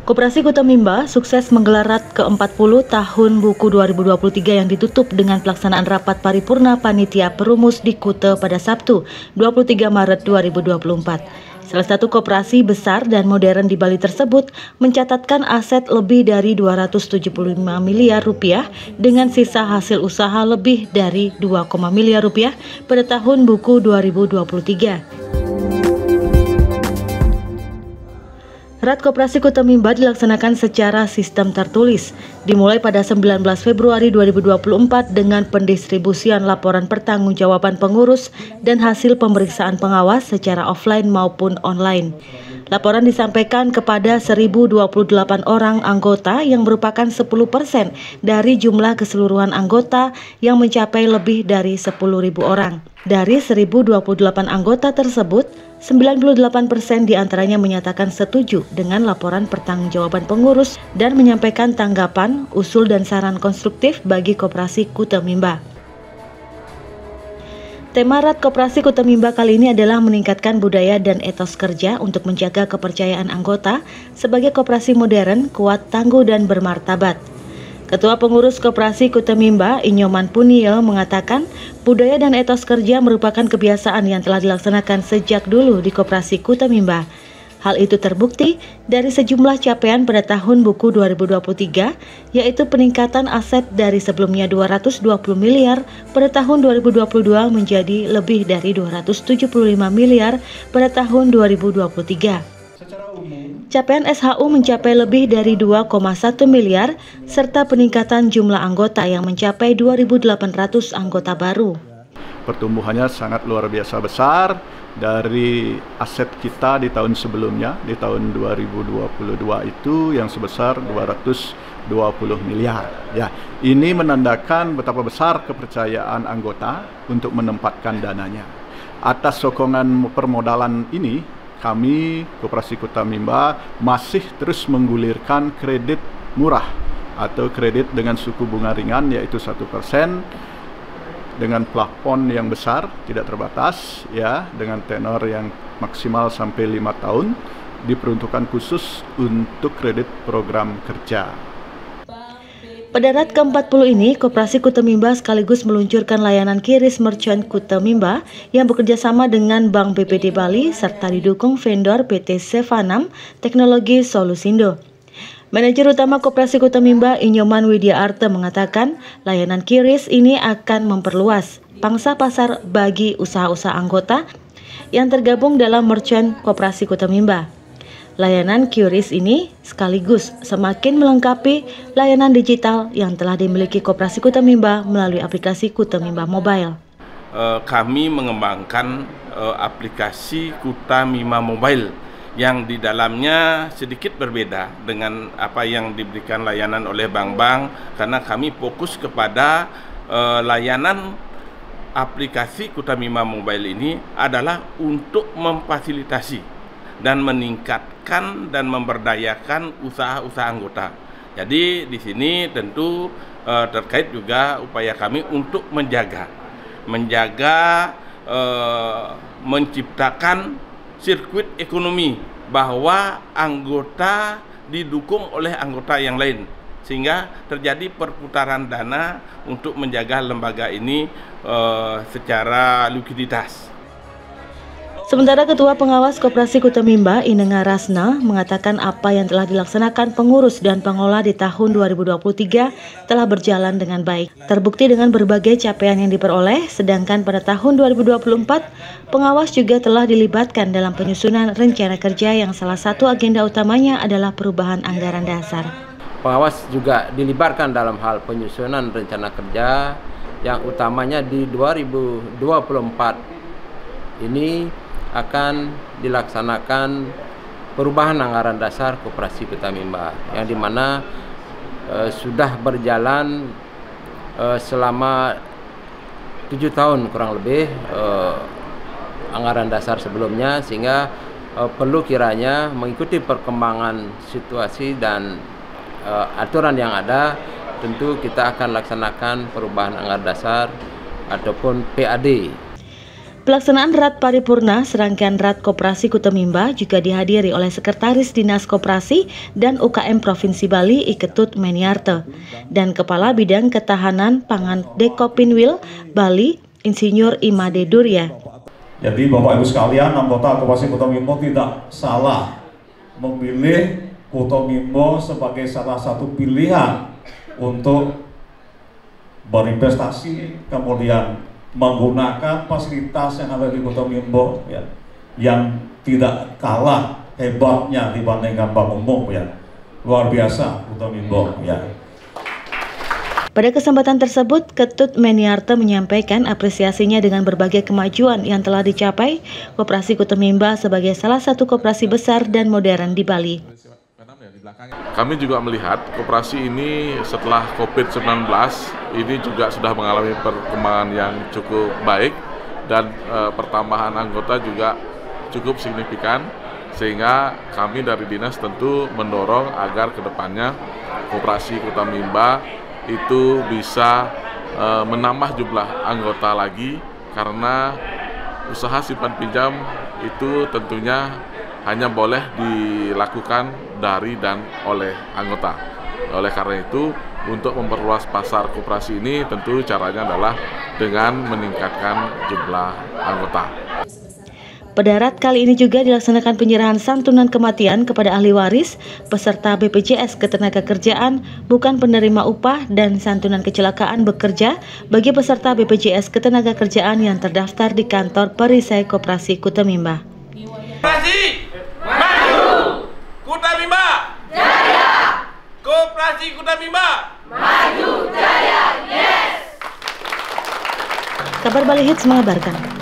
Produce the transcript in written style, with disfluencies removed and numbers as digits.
Koperasi Kuta Mimba sukses menggelar RAT ke-40 tahun buku 2023 yang ditutup dengan pelaksanaan rapat paripurna panitia perumus di Kuta pada Sabtu 23 Maret 2024. Salah satu koperasi besar dan modern di Bali tersebut mencatatkan aset lebih dari 275 miliar rupiah dengan sisa hasil usaha lebih dari 2, miliar rupiah pada tahun buku 2023. RAT Koperasi Kuta Mimba dilaksanakan secara sistem tertulis, dimulai pada 19 Februari 2024 dengan pendistribusian laporan pertanggungjawaban pengurus dan hasil pemeriksaan pengawas secara offline maupun online. Laporan disampaikan kepada 1.028 orang anggota yang merupakan 10% dari jumlah keseluruhan anggota yang mencapai lebih dari 10.000 orang. Dari 1.028 anggota tersebut, 98% diantaranya menyatakan setuju dengan laporan pertanggungjawaban pengurus dan menyampaikan tanggapan, usul dan saran konstruktif bagi Koperasi Kuta Mimba. Tema RAT Koperasi Kuta Mimba kali ini adalah meningkatkan budaya dan etos kerja untuk menjaga kepercayaan anggota sebagai koperasi modern, kuat, tangguh, dan bermartabat. Ketua Pengurus Koperasi Kuta Mimba, Inyoman Punio, mengatakan budaya dan etos kerja merupakan kebiasaan yang telah dilaksanakan sejak dulu di Koperasi Kuta Mimba. Hal itu terbukti dari sejumlah capaian pada tahun buku 2023, yaitu peningkatan aset dari sebelumnya 220 miliar pada tahun 2022 menjadi lebih dari 275 miliar pada tahun 2023. Capaian SHU mencapai lebih dari 2,1 miliar serta peningkatan jumlah anggota yang mencapai 2.800 anggota baru. Pertumbuhannya sangat luar biasa besar dari aset kita di tahun sebelumnya, di tahun 2022 itu yang sebesar 220 miliar. Ya, ini menandakan betapa besar kepercayaan anggota untuk menempatkan dananya. Atas sokongan permodalan ini, kami Koperasi Kuta Mimba masih terus menggulirkan kredit murah atau kredit dengan suku bunga ringan yaitu 1% dengan plafon yang besar tidak terbatas ya, dengan tenor yang maksimal sampai 5 tahun diperuntukkan khusus untuk kredit program kerja. Pada RAT ke-40 ini, Koperasi Kuta Mimba sekaligus meluncurkan layanan QRIS Merchant Kuta Mimba yang bekerja sama dengan Bank BPD Bali serta didukung vendor PT Sevanam Teknologi Solusindo. Manajer Utama Koperasi Kuta Mimba, Inyoman Widya Arte, mengatakan layanan QRIS ini akan memperluas pangsa pasar bagi usaha-usaha anggota yang tergabung dalam Merchant Koperasi Kuta Mimba. Layanan QRIS ini sekaligus semakin melengkapi layanan digital yang telah dimiliki Koperasi Kuta Mimba melalui aplikasi Kuta Mimba Mobile. Kami mengembangkan aplikasi Kuta Mimba Mobile yang di dalamnya sedikit berbeda dengan apa yang diberikan layanan oleh bank-bank, karena kami fokus kepada layanan aplikasi Kuta Mimba Mobile ini adalah untuk memfasilitasi dan meningkatkan dan memberdayakan usaha-usaha anggota. Jadi di sini tentu terkait juga upaya kami untuk menciptakan sirkuit ekonomi bahwa anggota didukung oleh anggota yang lain sehingga terjadi perputaran dana untuk menjaga lembaga ini secara likuiditas. Sementara Ketua Pengawas Koperasi Kuta Mimba, Inenga Rasna, mengatakan apa yang telah dilaksanakan pengurus dan pengelola di tahun 2023 telah berjalan dengan baik. Terbukti dengan berbagai capaian yang diperoleh, sedangkan pada tahun 2024, pengawas juga telah dilibatkan dalam penyusunan rencana kerja yang salah satu agenda utamanya adalah perubahan anggaran dasar. Pengawas juga dilibatkan dalam hal penyusunan rencana kerja yang utamanya di 2024 ini akan dilaksanakan perubahan anggaran dasar Koperasi Kuta Mimba yang dimana sudah berjalan selama 7 tahun kurang lebih anggaran dasar sebelumnya, sehingga perlu kiranya mengikuti perkembangan situasi dan aturan yang ada. Tentu kita akan laksanakan perubahan anggaran dasar ataupun PAD. Pelaksanaan Rat Paripurna serangkaian Rat Koperasi Kutamimba juga dihadiri oleh Sekretaris Dinas Koperasi dan UKM Provinsi Bali Iketut Meniarte dan Kepala Bidang Ketahanan Pangan Dekopinwil Bali Insinyur Imade Durya. Jadi Bapak Ibu sekalian, anggota Koperasi Kutamimba tidak salah memilih Kutamimba sebagai salah satu pilihan untuk berinvestasi, kemudian menggunakan fasilitas yang ada di Kutamimba ya, yang tidak kalah hebatnya dibandingkan bank umum ya. Luar biasa Kutamimba ya. Pada kesempatan tersebut, Ketut Meniarte menyampaikan apresiasinya dengan berbagai kemajuan yang telah dicapai Koperasi Kutamimba sebagai salah satu koperasi besar dan modern di Bali. Kami juga melihat koperasi ini setelah COVID-19 ini juga sudah mengalami perkembangan yang cukup baik dan pertambahan anggota juga cukup signifikan, sehingga kami dari dinas tentu mendorong agar kedepannya Koperasi Kutamimba itu bisa menambah jumlah anggota lagi, karena usaha simpan pinjam itu tentunya hanya boleh dilakukan dari dan oleh anggota. Oleh karena itu, untuk memperluas pasar koperasi ini tentu caranya adalah dengan meningkatkan jumlah anggota. Pada Rat kali ini juga dilaksanakan penyerahan santunan kematian kepada ahli waris, peserta BPJS Ketenagakerjaan, bukan penerima upah, dan santunan kecelakaan bekerja bagi peserta BPJS Ketenagakerjaan yang terdaftar di kantor perisai Koperasi Kutamimba. Koperasi maju, Kutamimba jaya, Koperasi Kutamimba maju jaya, yes. Kabar Bali Hits mengabarkan.